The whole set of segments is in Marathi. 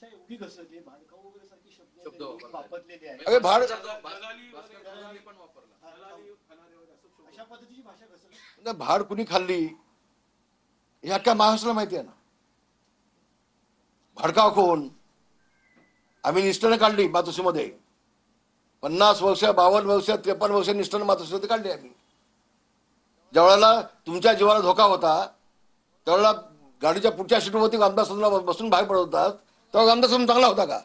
भाषा एवढी घसरली, भाडकाऊ वगैरे सारखी शब्द वापरलेले आहेत. अरे भाड अशा पद्धतीची भाषा घसरली. भाड कुणी खाल्ली हे अख्ख्या महाराष्ट्राला माहिती आहे ना. भाडकाव कोण? आम्ही निष्ठाने काढली मातोश्रीमध्ये 50 वर्ष 52 वर्ष 53 वर्ष निष्ठाने मातोश्रीमध्ये काढली आम्ही. ज्यावेळेला तुमच्या जीवाला धोका होता त्यावेळेला गाडीच्या पुढच्या सीटवरती आमदार बसून बाहेर पडत होतात, तेव्हा आमदार चांगला होता का?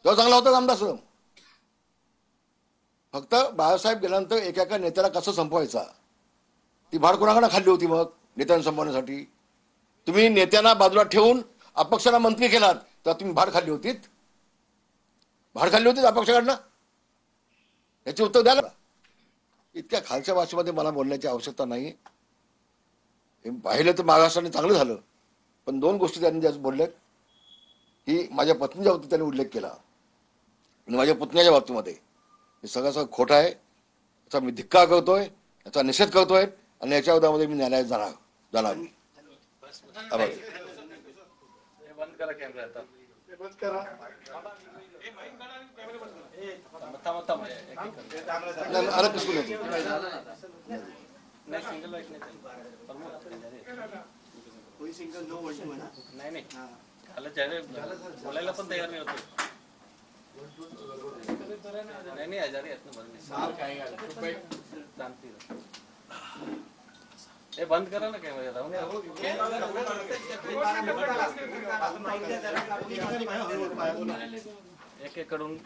तेव्हा चांगला होता का आमदार? फक्त बाळासाहेब गेल्यानंतर एका नेत्याला कसं संपवायचा ती भाड कोणाकडे खाल्ली होती? मग नेत्यांना संपवण्यासाठी तुम्ही नेत्यांना बाजूला ठेवून अपक्षाला मंत्री केलात, तर तुम्ही भाड खाल्ली होतीत? भाड खाल्ली होती अपक्षाकडनं? याचे उत्तर द्या ना. इतक्या खालच्या भाषेमध्ये मला बोलण्याची आवश्यकता नाही. पाहिलं तर महाराष्ट्राने चांगलं झालं, पण दोन गोष्टी त्यांनी ज्या बोलल्यात की माझ्या पत्नीच्या बाबतीत त्यांनी उल्लेख केला आणि माझ्या पुतण्याच्या बाबतीमध्ये हे सगळं खोटं आहे. याचा मी धिक्कार करतोय, याचा निषेध करतोय आणि याच्या विरोधामध्ये मी न्यायालयात जाणार. अरे किसको कोई सिंगल नो वर्ड है ना? नाही बोलायला पण तयार नाही होतो. नाही आजारी आहेत ना. हे बंद करा ना कॅमेरा. एक एक कडून